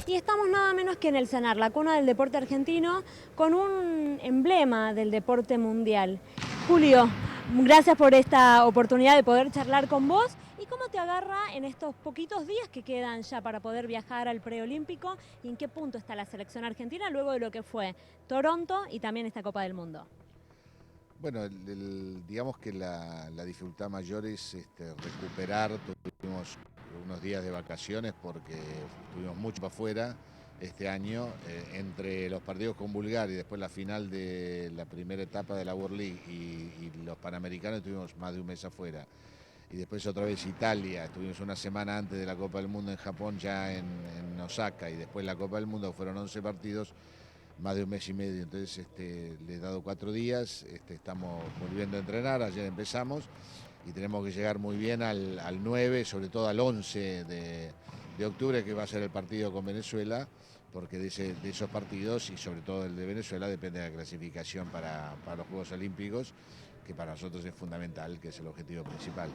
Y estamos nada menos que en el CENAR, la cuna del deporte argentino, con un emblema del deporte mundial. Julio, gracias por esta oportunidad de poder charlar con vos. ¿Y cómo te agarra en estos poquitos días que quedan ya para poder viajar al preolímpico? ¿Y en qué punto está la selección argentina luego de lo que fue Toronto y también esta Copa del Mundo? Bueno, digamos que la dificultad mayor es recuperar. Tuvimos unos días de vacaciones porque estuvimos mucho para afuera este año, entre los partidos con Bulgaria y después la final de la primera etapa de la World League y los Panamericanos estuvimos más de un mes afuera. Y después otra vez Italia, estuvimos una semana antes de la Copa del Mundo en Japón, ya en Osaka, y después la Copa del Mundo fueron 11 partidos, más de un mes y medio. Entonces le he dado 4 días, estamos volviendo a entrenar, ayer empezamos y tenemos que llegar muy bien al 9, sobre todo al 11 de octubre, que va a ser el partido con Venezuela, porque de esos partidos y sobre todo el de Venezuela depende de la clasificación para los Juegos Olímpicos, que para nosotros es fundamental, que es el objetivo principal.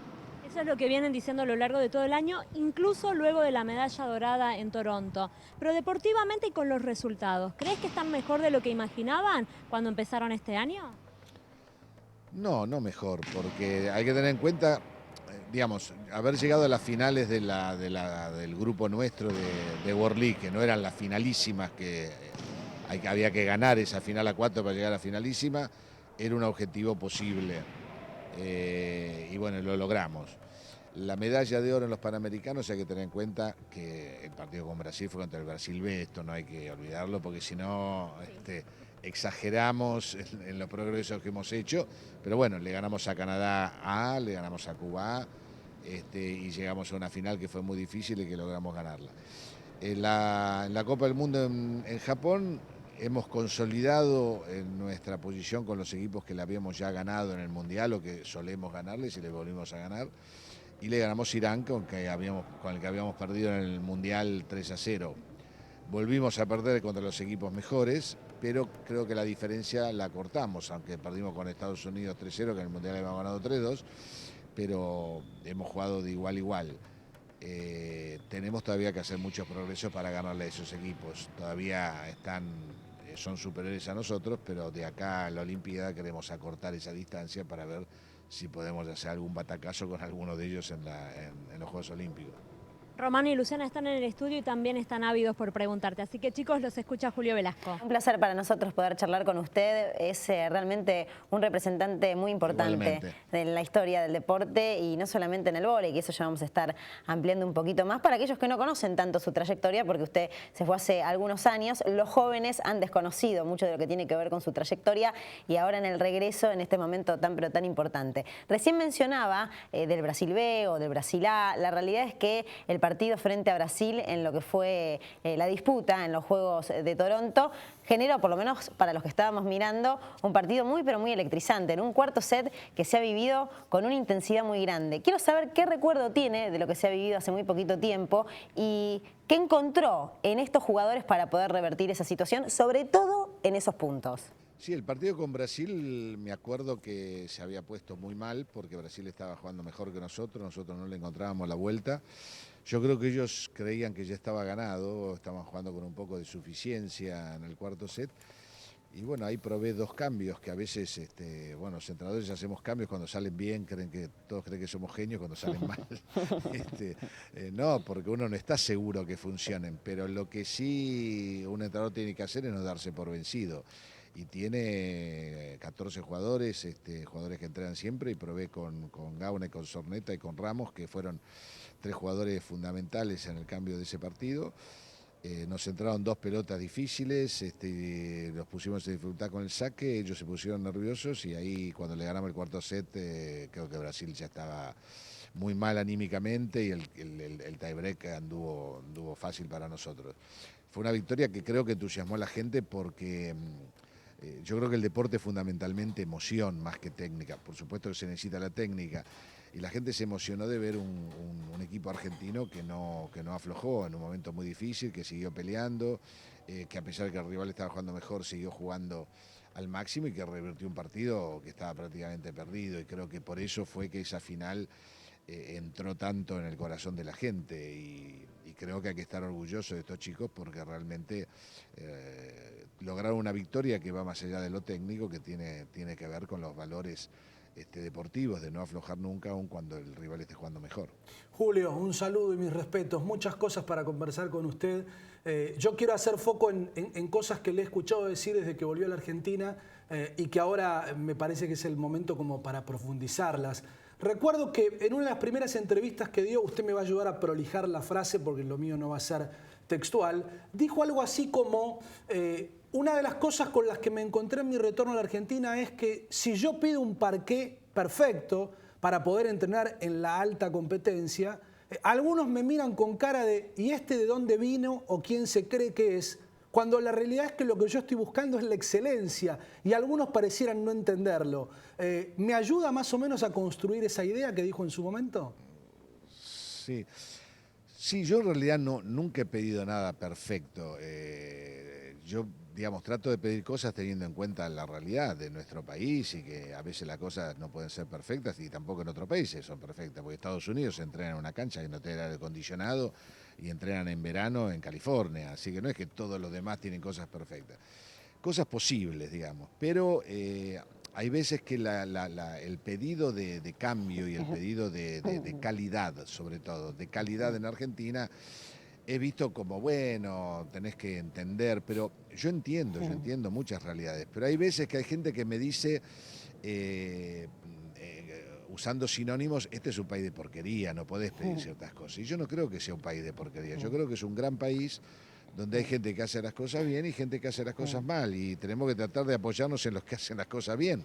Eso es lo que vienen diciendo a lo largo de todo el año, incluso luego de la medalla dorada en Toronto. Pero deportivamente y con los resultados, ¿crees que están mejor de lo que imaginaban cuando empezaron este año? No, no mejor, porque hay que tener en cuenta, digamos, haber llegado a las finales del grupo nuestro de World League, que no eran las finalísimas, que había que ganar esa final a 4 para llegar a la finalísima, era un objetivo posible. Y bueno, lo logramos. La medalla de oro en los Panamericanos hay que tener en cuenta que el partido con Brasil fue contra el Brasil B, esto no hay que olvidarlo porque si no exageramos en los progresos que hemos hecho, pero bueno, le ganamos a Canadá A, le ganamos a Cuba A, y llegamos a una final que fue muy difícil y que logramos ganarla. En la Copa del Mundo en Japón hemos consolidado en nuestra posición con los equipos que le habíamos ya ganado en el Mundial o que solemos ganarles y le volvimos a ganar. Y le ganamos a Irán con el que habíamos perdido en el Mundial 3-0. Volvimos a perder contra los equipos mejores, pero creo que la diferencia la cortamos, aunque perdimos con Estados Unidos 3-0, que en el Mundial habíamos ganado 3-2, pero hemos jugado de igual a igual. Tenemos todavía que hacer muchos progresos para ganarle a esos equipos. Todavía son superiores a nosotros, pero de acá a la Olimpiada queremos acortar esa distancia para ver si podemos hacer algún batacazo con alguno de ellos en los Juegos Olímpicos. Romano y Luciana están en el estudio y también están ávidos por preguntarte. Así que chicos, los escucha Julio Velasco. Un placer para nosotros poder charlar con usted. Es realmente un representante muy importante Igualmente. de la historia del deporte y no solamente en el vóley, que eso ya vamos a estar ampliando un poquito más para aquellos que no conocen tanto su trayectoria, porque usted se fue hace algunos años. Los jóvenes han desconocido mucho de lo que tiene que ver con su trayectoria y ahora en el regreso, en este momento tan pero tan importante. Recién mencionaba del Brasil B o del Brasil A. La realidad es que el partido frente a Brasil en lo que fue la disputa en los Juegos de Toronto generó, por lo menos para los que estábamos mirando, un partido muy pero muy electrizante, en un cuarto set que se ha vivido con una intensidad muy grande. Quiero saber qué recuerdo tiene de lo que se ha vivido hace muy poquito tiempo y qué encontró en estos jugadores para poder revertir esa situación, sobre todo en esos puntos. Sí, el partido con Brasil me acuerdo que se había puesto muy mal porque Brasil estaba jugando mejor que nosotros no le encontrábamos la vuelta. Yo creo que ellos creían que ya estaba ganado, estaban jugando con un poco de suficiencia en el cuarto set. Y bueno, ahí probé 2 cambios que a veces, bueno, los entrenadores hacemos cambios cuando salen bien, todos creen que somos genios, cuando salen mal. No, porque uno no está seguro que funcionen, pero lo que sí un entrenador tiene que hacer es no darse por vencido. Y tiene 14 jugadores, jugadores que entrenan siempre, y probé con Gauna, con Sorneta y con Ramos, que fueron 3 jugadores fundamentales en el cambio de ese partido. Nos entraron 2 pelotas difíciles, los pusimos en dificultad con el saque, ellos se pusieron nerviosos y ahí cuando le ganamos el cuarto set, creo que Brasil ya estaba muy mal anímicamente y el tiebreak anduvo fácil para nosotros. Fue una victoria que creo que entusiasmó a la gente porque yo creo que el deporte es fundamentalmente emoción más que técnica. Por supuesto que se necesita la técnica. Y la gente se emocionó de ver un equipo argentino que no aflojó en un momento muy difícil, que siguió peleando, que a pesar de que el rival estaba jugando mejor, siguió jugando al máximo y que revirtió un partido que estaba prácticamente perdido. Y creo que por eso fue que esa final entró tanto en el corazón de la gente y creo que hay que estar orgulloso de estos chicos porque realmente lograron una victoria que va más allá de lo técnico, que tiene que ver con los valores deportivos, de no aflojar nunca, aun cuando el rival esté jugando mejor. Julio, un saludo y mis respetos. Muchas cosas para conversar con usted. Yo quiero hacer foco en cosas que le he escuchado decir desde que volvió a la Argentina y que ahora me parece que es el momento como para profundizarlas. Recuerdo que en una de las primeras entrevistas que dio, usted me va a ayudar a prolijar la frase porque lo mío no va a ser textual, dijo algo así como, una de las cosas con las que me encontré en mi retorno a la Argentina es que si yo pido un parqué perfecto para poder entrenar en la alta competencia, algunos me miran con cara de ¿y este de dónde vino o quién se cree que es? Cuando la realidad es que lo que yo estoy buscando es la excelencia y algunos parecieran no entenderlo. ¿Me ayuda más o menos a construir esa idea que dijo en su momento? Sí, sí, yo en realidad nunca he pedido nada perfecto. Yo, digamos, trato de pedir cosas teniendo en cuenta la realidad de nuestro país y que a veces las cosas no pueden ser perfectas y tampoco en otros países son perfectas, porque Estados Unidos entrenan en una cancha que no tiene aire acondicionado y entrenan en verano en California, así que no es que todos los demás tienen cosas perfectas. Cosas posibles, digamos, pero hay veces que el pedido de cambio y el pedido de calidad, sobre todo, de calidad en Argentina, he visto como, bueno, tenés que entender, pero yo entiendo muchas realidades, pero hay veces que hay gente que me dice, usando sinónimos, este es un país de porquería, no podés pedir ciertas cosas. Y yo no creo que sea un país de porquería, yo creo que es un gran país donde hay gente que hace las cosas bien y gente que hace las cosas mal, y tenemos que tratar de apoyarnos en los que hacen las cosas bien.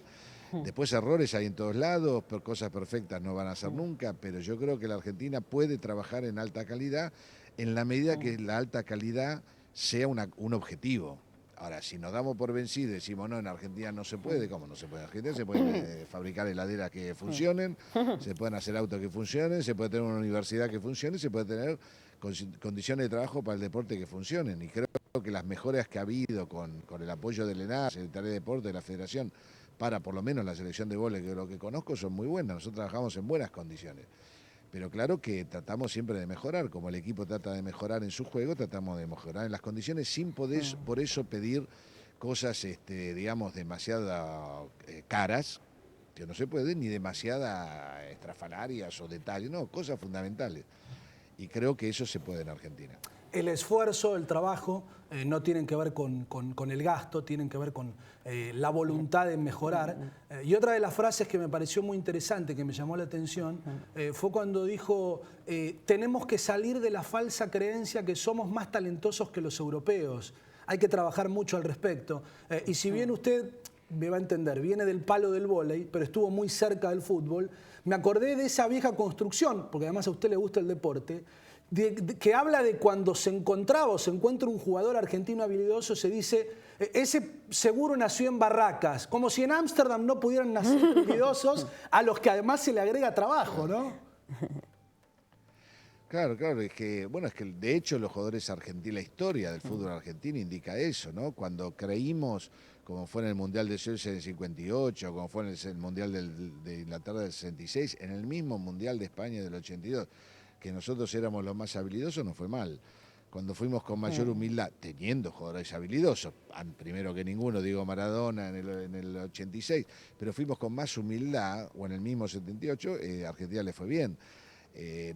Después errores hay en todos lados, pero cosas perfectas no van a ser nunca, pero yo creo que la Argentina puede trabajar en alta calidad en la medida que la alta calidad sea un objetivo. Ahora, si nos damos por vencidos y decimos, no, en Argentina no se puede, ¿cómo no se puede? En Argentina se pueden fabricar heladeras que funcionen, se pueden hacer autos que funcionen, se puede tener una universidad que funcione, se puede tener condiciones de trabajo para el deporte que funcionen. Y creo que las mejoras que ha habido con el apoyo del ENAR, Secretaría de Deporte, de la Federación, para por lo menos la selección de vóley, que lo que conozco, son muy buenas. Nosotros trabajamos en buenas condiciones. Pero claro que tratamos siempre de mejorar, como el equipo trata de mejorar en su juego, tratamos de mejorar en las condiciones sin poder, por eso pedir cosas, digamos, demasiado caras, que no se puede, ni demasiadas estrafalarias o detalles, no, cosas fundamentales. Y creo que eso se puede en Argentina. El esfuerzo, el trabajo, no tienen que ver con el gasto, tienen que ver con la voluntad de mejorar. Y otra de las frases que me pareció muy interesante, que me llamó la atención, fue cuando dijo, tenemos que salir de la falsa creencia que somos más talentosos que los europeos. Hay que trabajar mucho al respecto. Y si bien usted, me va a entender, viene del palo del vóley, pero estuvo muy cerca del fútbol, me acordé de esa vieja construcción, porque además a usted le gusta el deporte, que habla de cuando se encontraba o se encuentra un jugador argentino habilidoso, se dice, ese seguro nació en Barracas, como si en Ámsterdam no pudieran nacer habilidosos a los que además se le agrega trabajo, ¿no? Claro, claro, es que de hecho los jugadores argentinos, la historia del fútbol argentino indica eso, ¿no? Cuando creímos, como fue en el Mundial de Suecia del 58, como fue en el Mundial de Inglaterra del 66, en el mismo Mundial de España del 82, que nosotros éramos los más habilidosos, no fue mal. Cuando fuimos con mayor humildad, teniendo jugadores habilidosos, primero que ninguno, Diego Maradona en el 86, pero fuimos con más humildad, o en el mismo 78, a Argentina le fue bien.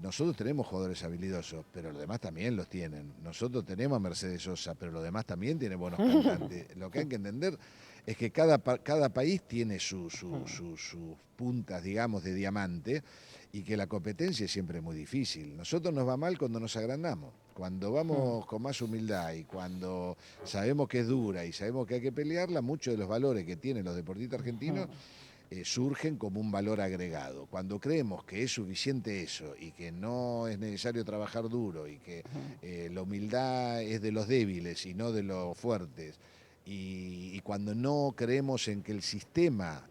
Nosotros tenemos jugadores habilidosos, pero los demás también los tienen. Nosotros tenemos a Mercedes Sosa, pero los demás también tienen buenos cantantes. Lo que hay que entender es que cada país tiene sus puntas, digamos, de diamante, y que la competencia es siempre muy difícil. Nosotros nos va mal cuando nos agrandamos, cuando vamos con más humildad y cuando sabemos que es dura y sabemos que hay que pelearla, muchos de los valores que tienen los deportistas argentinos surgen como un valor agregado. Cuando creemos que es suficiente eso y que no es necesario trabajar duro y que la humildad es de los débiles y no de los fuertes, y cuando no creemos en que los sistemas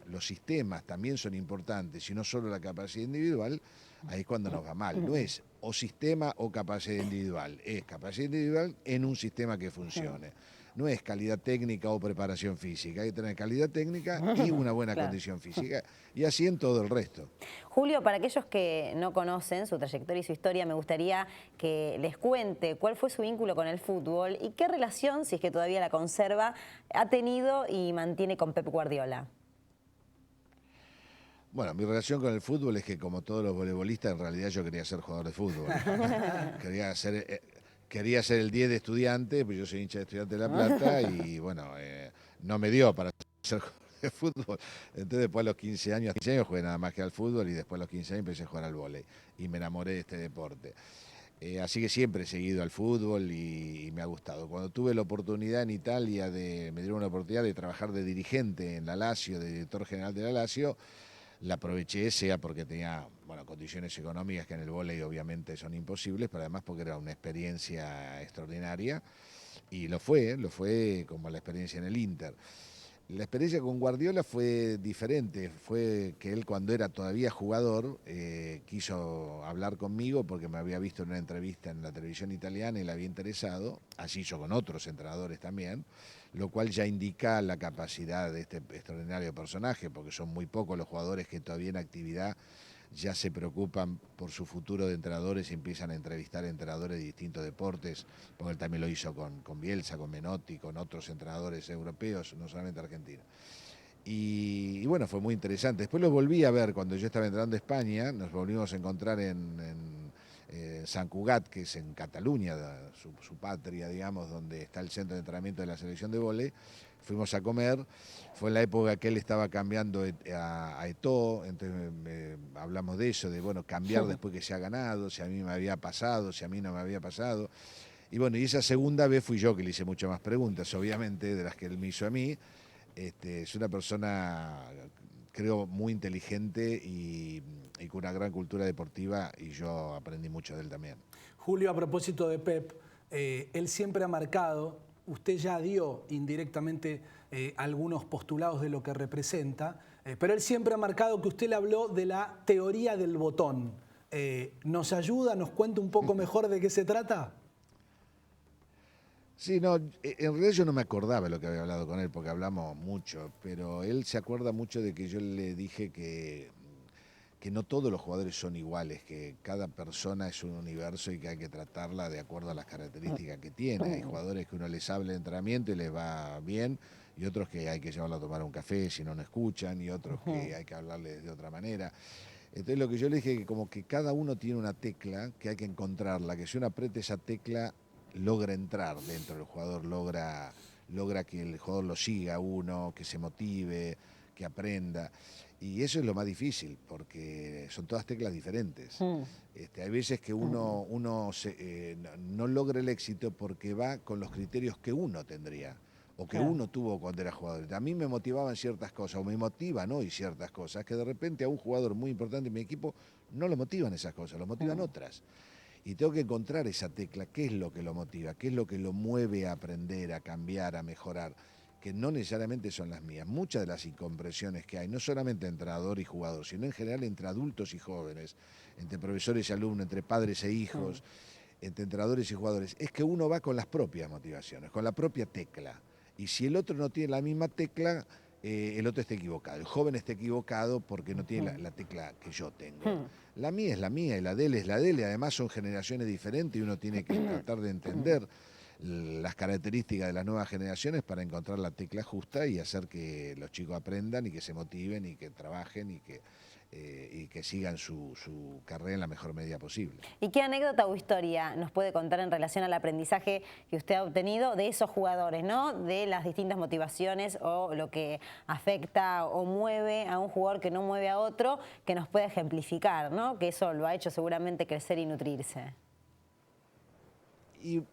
también son importantes y no solo la capacidad individual, ahí es cuando nos va mal. No es o sistema o capacidad individual, es capacidad individual en un sistema que funcione. no es calidad técnica o preparación física, hay que tener calidad técnica y una buena Claro. condición física, y así en todo el resto. Julio, para aquellos que no conocen su trayectoria y su historia, me gustaría que les cuente cuál fue su vínculo con el fútbol y qué relación, si es que todavía la conserva, ha tenido y mantiene con Pep Guardiola. Bueno, mi relación con el fútbol es que, como todos los voleibolistas, en realidad yo quería ser jugador de fútbol. Quería ser el 10 de Estudiante, pues yo soy hincha de Estudiante de La Plata y bueno, no me dio para ser jugador de fútbol. Entonces después a los 15 años jugué nada más que al fútbol y después a los 15 años empecé a jugar al vóley y me enamoré de este deporte. Así que siempre he seguido al fútbol y me ha gustado. Cuando tuve la oportunidad en Italia, me dieron la oportunidad de trabajar de dirigente en la Lazio, de director general de la Lazio, la aproveché, sea porque tenía condiciones económicas que en el vóley obviamente son imposibles, pero además porque era una experiencia extraordinaria y lo fue como la experiencia en el Inter. La experiencia con Guardiola fue diferente, fue que él cuando era todavía jugador quiso hablar conmigo porque me había visto en una entrevista en la televisión italiana y le había interesado, así yo con otros entrenadores también, lo cual ya indica la capacidad de este extraordinario personaje, porque son muy pocos los jugadores que todavía en actividad ya se preocupan por su futuro de entrenadores y empiezan a entrevistar entrenadores de distintos deportes, porque él también lo hizo con Bielsa, con Menotti, con otros entrenadores europeos, no solamente argentinos. Y bueno, fue muy interesante. Después lo volví a ver cuando yo estaba entrando a España, nos volvimos a encontrar en Sant Cugat, que es en Cataluña, su patria, digamos, donde está el centro de entrenamiento de la selección de vóley. Fuimos a comer, fue en la época que él estaba cambiando a Eto'o, entonces hablamos de eso, de cambiar después que se ha ganado, si a mí me había pasado, si a mí no me había pasado. Y bueno, y esa segunda vez fui yo que le hice muchas más preguntas, obviamente, de las que él me hizo a mí. Es una persona, creo, muy inteligente y con una gran cultura deportiva, y yo aprendí mucho de él también. Julio, a propósito de Pep, él siempre ha marcado, usted ya dio indirectamente algunos postulados de lo que representa, pero él siempre ha marcado que usted le habló de la teoría del botón. ¿Nos ayuda, nos cuenta un poco mejor de qué se trata? Sí, no, en realidad yo no me acordaba de lo que había hablado con él, porque hablamos mucho, pero él se acuerda mucho de que yo le dije que no todos los jugadores son iguales, que cada persona es un universo y que hay que tratarla de acuerdo a las características que tiene. Hay jugadores que uno les habla de entrenamiento y les va bien, y otros que hay que llevarlo a tomar un café si no escuchan, y otros que hay que hablarles de otra manera. Entonces lo que yo le dije es que como que cada uno tiene una tecla que hay que encontrarla, que si uno aprieta esa tecla logra entrar dentro del jugador, logra que el jugador lo siga a uno, que se motive, que aprenda. Y eso es lo más difícil, porque son todas teclas diferentes. Hay veces que uno no logra el éxito porque va con los criterios que uno tendría o que uno tuvo cuando era jugador. A mí me motivaban ciertas cosas, o me motivan hoy ciertas cosas, que de repente a un jugador muy importante en mi equipo no lo motivan esas cosas, lo motivan otras. Y tengo que encontrar esa tecla, qué es lo que lo motiva, qué es lo que lo mueve a aprender, a cambiar, a mejorar, que no necesariamente son las mías. Muchas de las incomprensiones que hay, no solamente entre entrenador y jugador, sino en general entre adultos y jóvenes, entre profesores y alumnos, entre padres e hijos, entre entrenadores y jugadores, es que uno va con las propias motivaciones, con la propia tecla. Y si el otro no tiene la misma tecla, el otro está equivocado. El joven está equivocado porque no tiene la tecla que yo tengo. La mía es la mía y la de él es la de él. Y además son generaciones diferentes y uno tiene que tratar de entender las características de las nuevas generaciones para encontrar la tecla justa y hacer que los chicos aprendan y que se motiven y que trabajen y que sigan su carrera en la mejor medida posible. ¿Y qué anécdota o historia nos puede contar en relación al aprendizaje que usted ha obtenido de esos jugadores, ¿no? De las distintas motivaciones o lo que afecta o mueve a un jugador que no mueve a otro, que nos puede ejemplificar, ¿no? Que eso lo ha hecho seguramente crecer y nutrirse. Y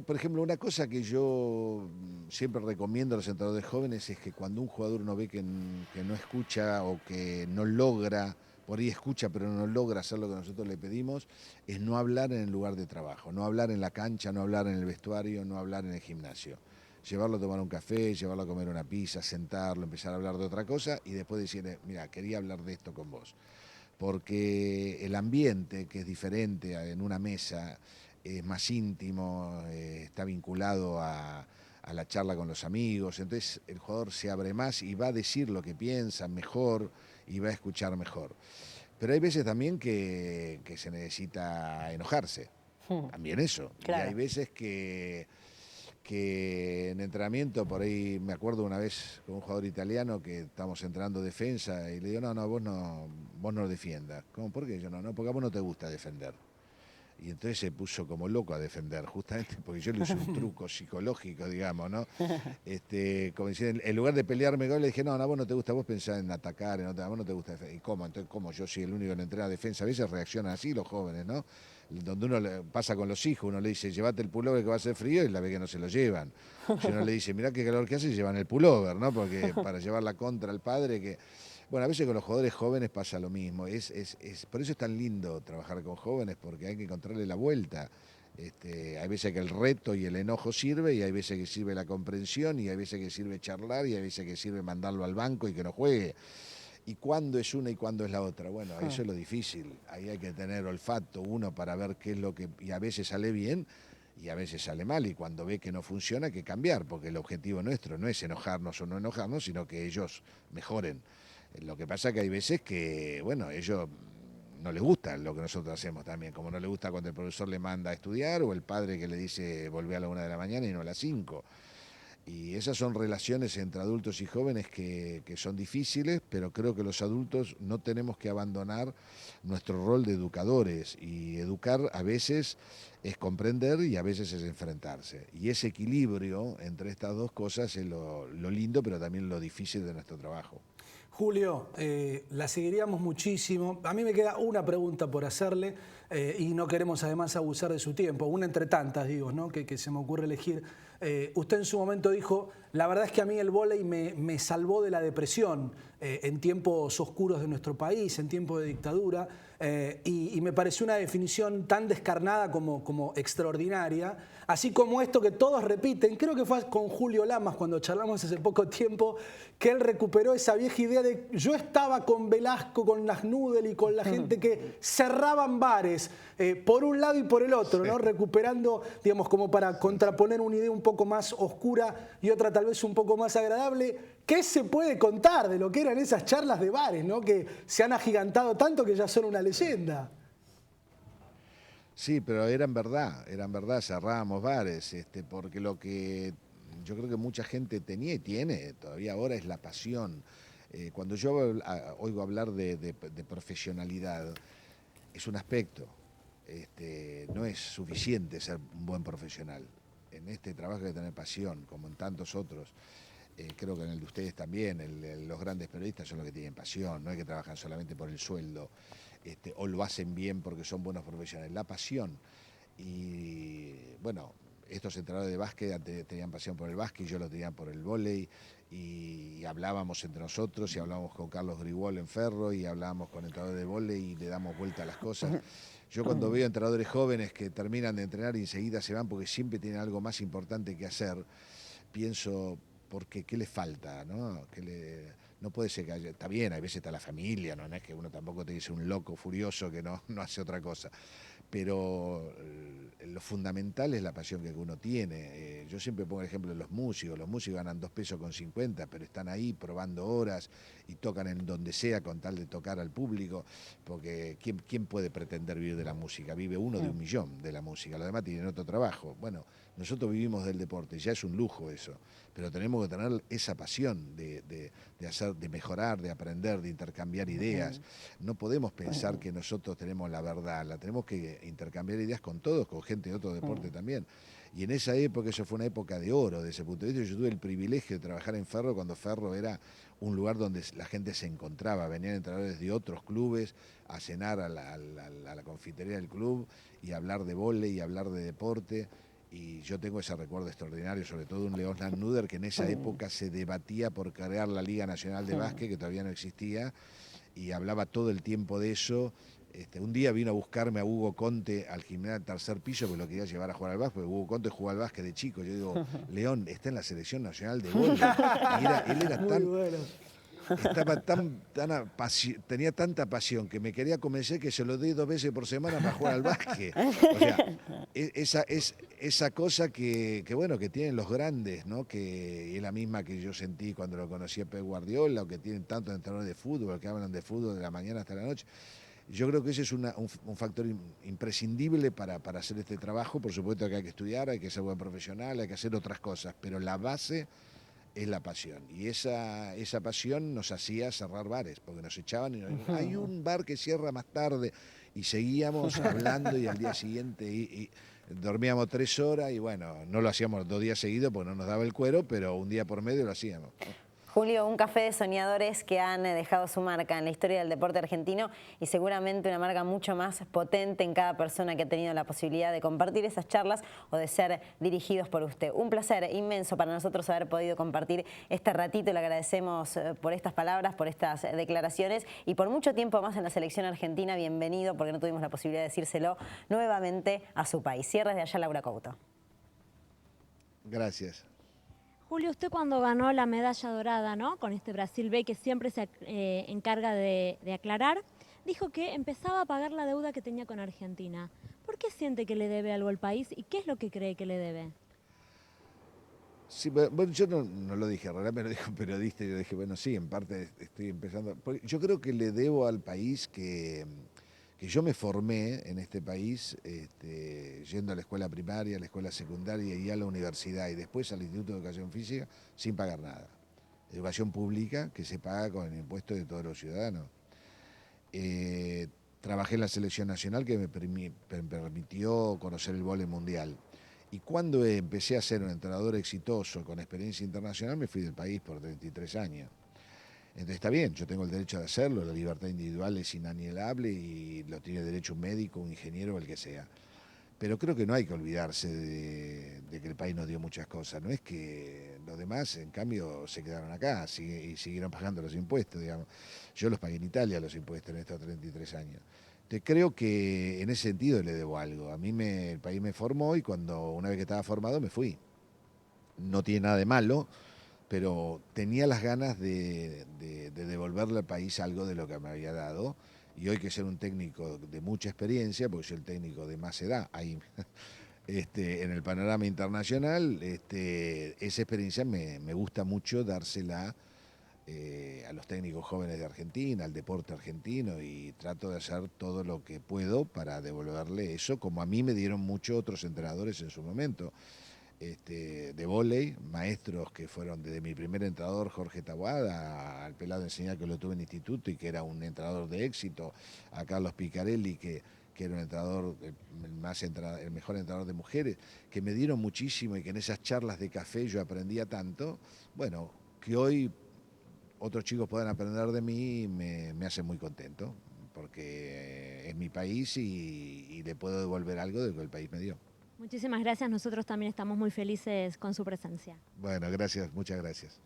por ejemplo, una cosa que yo siempre recomiendo a los entrenadores jóvenes es que cuando un jugador uno ve que no escucha o que no logra, por ahí escucha pero no logra hacer lo que nosotros le pedimos, es no hablar en el lugar de trabajo, no hablar en la cancha, no hablar en el vestuario, no hablar en el gimnasio. Llevarlo a tomar un café, llevarlo a comer una pizza, sentarlo, empezar a hablar de otra cosa y después decirle, mira, quería hablar de esto con vos. Porque el ambiente, que es diferente en una mesa, es más íntimo, está vinculado a la charla con los amigos, entonces el jugador se abre más y va a decir lo que piensa mejor y va a escuchar mejor. Pero hay veces también que se necesita enojarse, también eso. Claro. Y hay veces que en entrenamiento, por ahí me acuerdo una vez con un jugador italiano que estábamos entrenando defensa y le digo, no, vos no defiendas. ¿Cómo? ¿Por qué? Yo no, porque a vos no te gusta defender. Y entonces se puso como loco a defender, justamente porque yo le usé un truco psicológico, digamos, ¿no? Como decir, en lugar de pelearme con él, le dije, no, a vos no te gusta, vos pensás en atacar, a vos no te gusta defender. ¿Y cómo? Entonces, ¿cómo? Yo soy el único que entrena defensa. A veces reaccionan así los jóvenes, ¿no? Donde uno pasa con los hijos, uno le dice, llévate el pullover que va a hacer frío, y la ve que no se lo llevan. Si uno le dice, mirá qué calor que hace, y llevan el pullover, ¿no? Porque para llevarla contra el padre, que... Bueno, a veces con los jugadores jóvenes pasa lo mismo. Por eso es tan lindo trabajar con jóvenes, porque hay que encontrarle la vuelta. Hay veces que el reto y el enojo sirve, y hay veces que sirve la comprensión, y hay veces que sirve charlar, y hay veces que sirve mandarlo al banco y que no juegue. ¿Y cuándo es una y cuándo es la otra? Bueno, eso es lo difícil. Ahí hay que tener olfato uno para ver qué es lo que... Y a veces sale bien y a veces sale mal. Y cuando ve que no funciona hay que cambiar, porque el objetivo nuestro no es enojarnos o no enojarnos, sino que ellos mejoren. Lo que pasa es que hay veces que, bueno, ellos no les gusta lo que nosotros hacemos también, como no les gusta cuando el profesor le manda a estudiar o el padre que le dice volvé a la 1 de la mañana y no a las 5. Y esas son relaciones entre adultos y jóvenes que son difíciles, pero creo que los adultos no tenemos que abandonar nuestro rol de educadores. Y educar a veces es comprender y a veces es enfrentarse. Y ese equilibrio entre estas dos cosas es lo lindo, pero también lo difícil de nuestro trabajo. Julio, la seguiríamos muchísimo. A mí me queda una pregunta por hacerle y no queremos además abusar de su tiempo. Una entre tantas, digo, ¿no? que se me ocurre elegir. Usted en su momento dijo, la verdad es que a mí el vóley me salvó de la depresión en tiempos oscuros de nuestro país, en tiempos de dictadura, y me pareció una definición tan descarnada como extraordinaria, así como esto que todos repiten, creo que fue con Julio Lamas cuando charlamos hace poco tiempo, que él recuperó esa vieja idea de yo estaba con Velasco, con Nasnudel y con la gente que cerraban bares, por un lado y por el otro, ¿no? Recuperando, digamos, como para contraponer una idea un poco más oscura y otra tal vez un poco más agradable. ¿Qué se puede contar de lo que eran esas charlas de bares, ¿no? Que se han agigantado tanto que ya son una leyenda? Sí, pero eran verdad, cerrábamos bares, porque lo que yo creo que mucha gente tenía y tiene todavía ahora es la pasión. Cuando yo oigo hablar de profesionalidad, es un aspecto, no es suficiente ser un buen profesional. En este trabajo hay que tener pasión, como en tantos otros. Creo que en el de ustedes también, los grandes periodistas son los que tienen pasión, no es que trabajan solamente por el sueldo, o lo hacen bien porque son buenos profesionales, la pasión. Y bueno, estos entrenadores de básquet tenían pasión por el básquet, yo lo tenía por el vóley, y hablábamos entre nosotros, y hablábamos con Carlos Grigol en Ferro, y hablábamos con entrenadores de vóley, y le damos vuelta a las cosas. Yo cuando veo entrenadores jóvenes que terminan de entrenar y enseguida se van porque siempre tienen algo más importante que hacer, pienso... porque ¿qué le falta? ¿No? No puede ser que está bien, a veces está la familia, no es que uno tampoco te dice un loco furioso que no hace otra cosa, pero lo fundamental es la pasión que uno tiene. Yo siempre pongo el ejemplo de los músicos ganan 2,50 pesos, pero están ahí probando horas y tocan en donde sea con tal de tocar al público, porque ¿quién puede pretender vivir de la música? Vive uno de 1.000.000 de la música, los demás tienen otro trabajo. Bueno, nosotros vivimos del deporte, ya es un lujo eso, pero tenemos que tener esa pasión de hacer, de mejorar, de aprender, de intercambiar ideas. No podemos pensar que nosotros tenemos la verdad, la tenemos que intercambiar ideas con todos, con gente de otro deporte también. Y en esa época, eso fue una época de oro desde ese punto de vista. Yo tuve el privilegio de trabajar en Ferro cuando Ferro era un lugar donde la gente se encontraba, venían entrenadores de otros clubes a cenar a la confitería del club y a hablar de vóley y hablar de deporte. Y yo tengo ese recuerdo extraordinario, sobre todo de un León Nasnudel que en esa época se debatía por crear la Liga Nacional de Básquet, que todavía no existía, y hablaba todo el tiempo de eso. Un día vino a buscarme a Hugo Conte al gimnasio del tercer piso, porque lo quería llevar a jugar al básquet, porque Hugo Conte jugó al básquet de chico. Yo digo, León, está en la selección nacional de vóley. Él era tan... Bueno. Estaba tenía tanta pasión que me quería convencer que se lo di 2 veces por semana para jugar al básquet. O sea, esa cosa que bueno, que tienen los grandes, ¿no? Que es la misma que yo sentí cuando lo conocí a Pep Guardiola, o que tienen tantos entrenadores de fútbol, que hablan de fútbol de la mañana hasta la noche. Yo creo que ese es un factor imprescindible para hacer este trabajo. Por supuesto que hay que estudiar, hay que ser buen profesional, hay que hacer otras cosas, pero la base es la pasión. Y esa pasión nos hacía cerrar bares, porque nos echaban y nos decían, hay un bar que cierra más tarde, y seguíamos hablando, y al día siguiente y dormíamos 3 horas, y bueno, no lo hacíamos 2 días seguidos porque no nos daba el cuero, pero un día por medio lo hacíamos. Julio, un café de soñadores que han dejado su marca en la historia del deporte argentino y seguramente una marca mucho más potente en cada persona que ha tenido la posibilidad de compartir esas charlas o de ser dirigidos por usted. Un placer inmenso para nosotros haber podido compartir este ratito. Le agradecemos por estas palabras, por estas declaraciones y por mucho tiempo más en la selección argentina. Bienvenido, porque no tuvimos la posibilidad de decírselo nuevamente a su país. Cierres de allá, Laura Couto. Gracias. Julio, usted cuando ganó la medalla dorada, ¿no?, con este Brasil B que siempre se encarga de aclarar, dijo que empezaba a pagar la deuda que tenía con Argentina. ¿Por qué siente que le debe algo al país y qué es lo que cree que le debe? Sí, bueno, yo no lo dije, en realidad me lo dijo un periodista y yo dije, bueno, sí, en parte estoy empezando. Yo creo que le debo al país que yo me formé en este país yendo a la escuela primaria, a la escuela secundaria y a la universidad y después al Instituto de Educación Física sin pagar nada. Educación pública que se paga con el impuesto de todos los ciudadanos. Trabajé en la selección nacional que me permitió conocer el vóley mundial. Y cuando empecé a ser un entrenador exitoso con experiencia internacional me fui del país por 33 años. Entonces está bien, yo tengo el derecho de hacerlo, la libertad individual es inalienable y lo tiene derecho un médico, un ingeniero o el que sea. Pero creo que no hay que olvidarse de que el país nos dio muchas cosas. No es que los demás, en cambio, se quedaron acá y siguieron pagando los impuestos, digamos. Yo los pagué en Italia, los impuestos, en estos 33 años. Entonces creo que en ese sentido le debo algo. A mí el país me formó y una vez que estaba formado me fui. No tiene nada de malo, pero tenía las ganas de devolverle al país algo de lo que me había dado. Y hoy que ser un técnico de mucha experiencia, porque soy el técnico de más edad, ahí en el panorama internacional, esa experiencia me gusta mucho dársela a los técnicos jóvenes de Argentina, al deporte argentino, y trato de hacer todo lo que puedo para devolverle eso, como a mí me dieron muchos otros entrenadores en su momento. De vóley, maestros que fueron desde mi primer entrenador Jorge Taboada, al pelado enseñar que lo tuve en instituto y que era un entrenador de éxito, a Carlos Picarelli que era un entrenador, el mejor entrenador de mujeres, que me dieron muchísimo y que en esas charlas de café yo aprendía tanto. Bueno, que hoy otros chicos puedan aprender de mí me hace muy contento, porque es mi país y le puedo devolver algo de lo que el país me dio. Muchísimas gracias, nosotros también estamos muy felices con su presencia. Bueno, gracias, muchas gracias.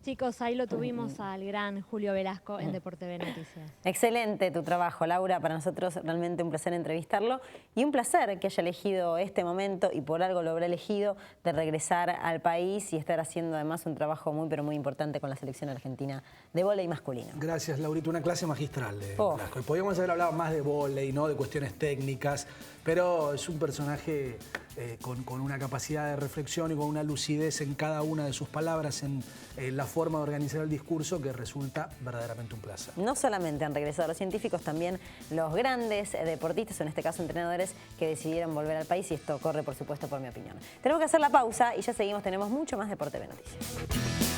Chicos, ahí lo tuvimos al gran Julio Velasco en Deporte B Noticias. Excelente tu trabajo, Laura. Para nosotros realmente un placer entrevistarlo y un placer que haya elegido este momento, y por algo lo habrá elegido, de regresar al país y estar haciendo además un trabajo muy pero muy importante con la selección argentina de vóley masculino. Gracias, Laurita. Una clase magistral de Velasco. Y podríamos haber hablado más de vóley, ¿no?, de cuestiones técnicas, pero es un personaje con una capacidad de reflexión y con una lucidez en cada una de sus palabras, en la forma de organizar el discurso, que resulta verdaderamente un placer. No solamente han regresado los científicos, también los grandes deportistas, o en este caso entrenadores, que decidieron volver al país, y esto corre, por supuesto, por mi opinión. Tenemos que hacer la pausa y ya seguimos, tenemos mucho más Deporte B Noticias.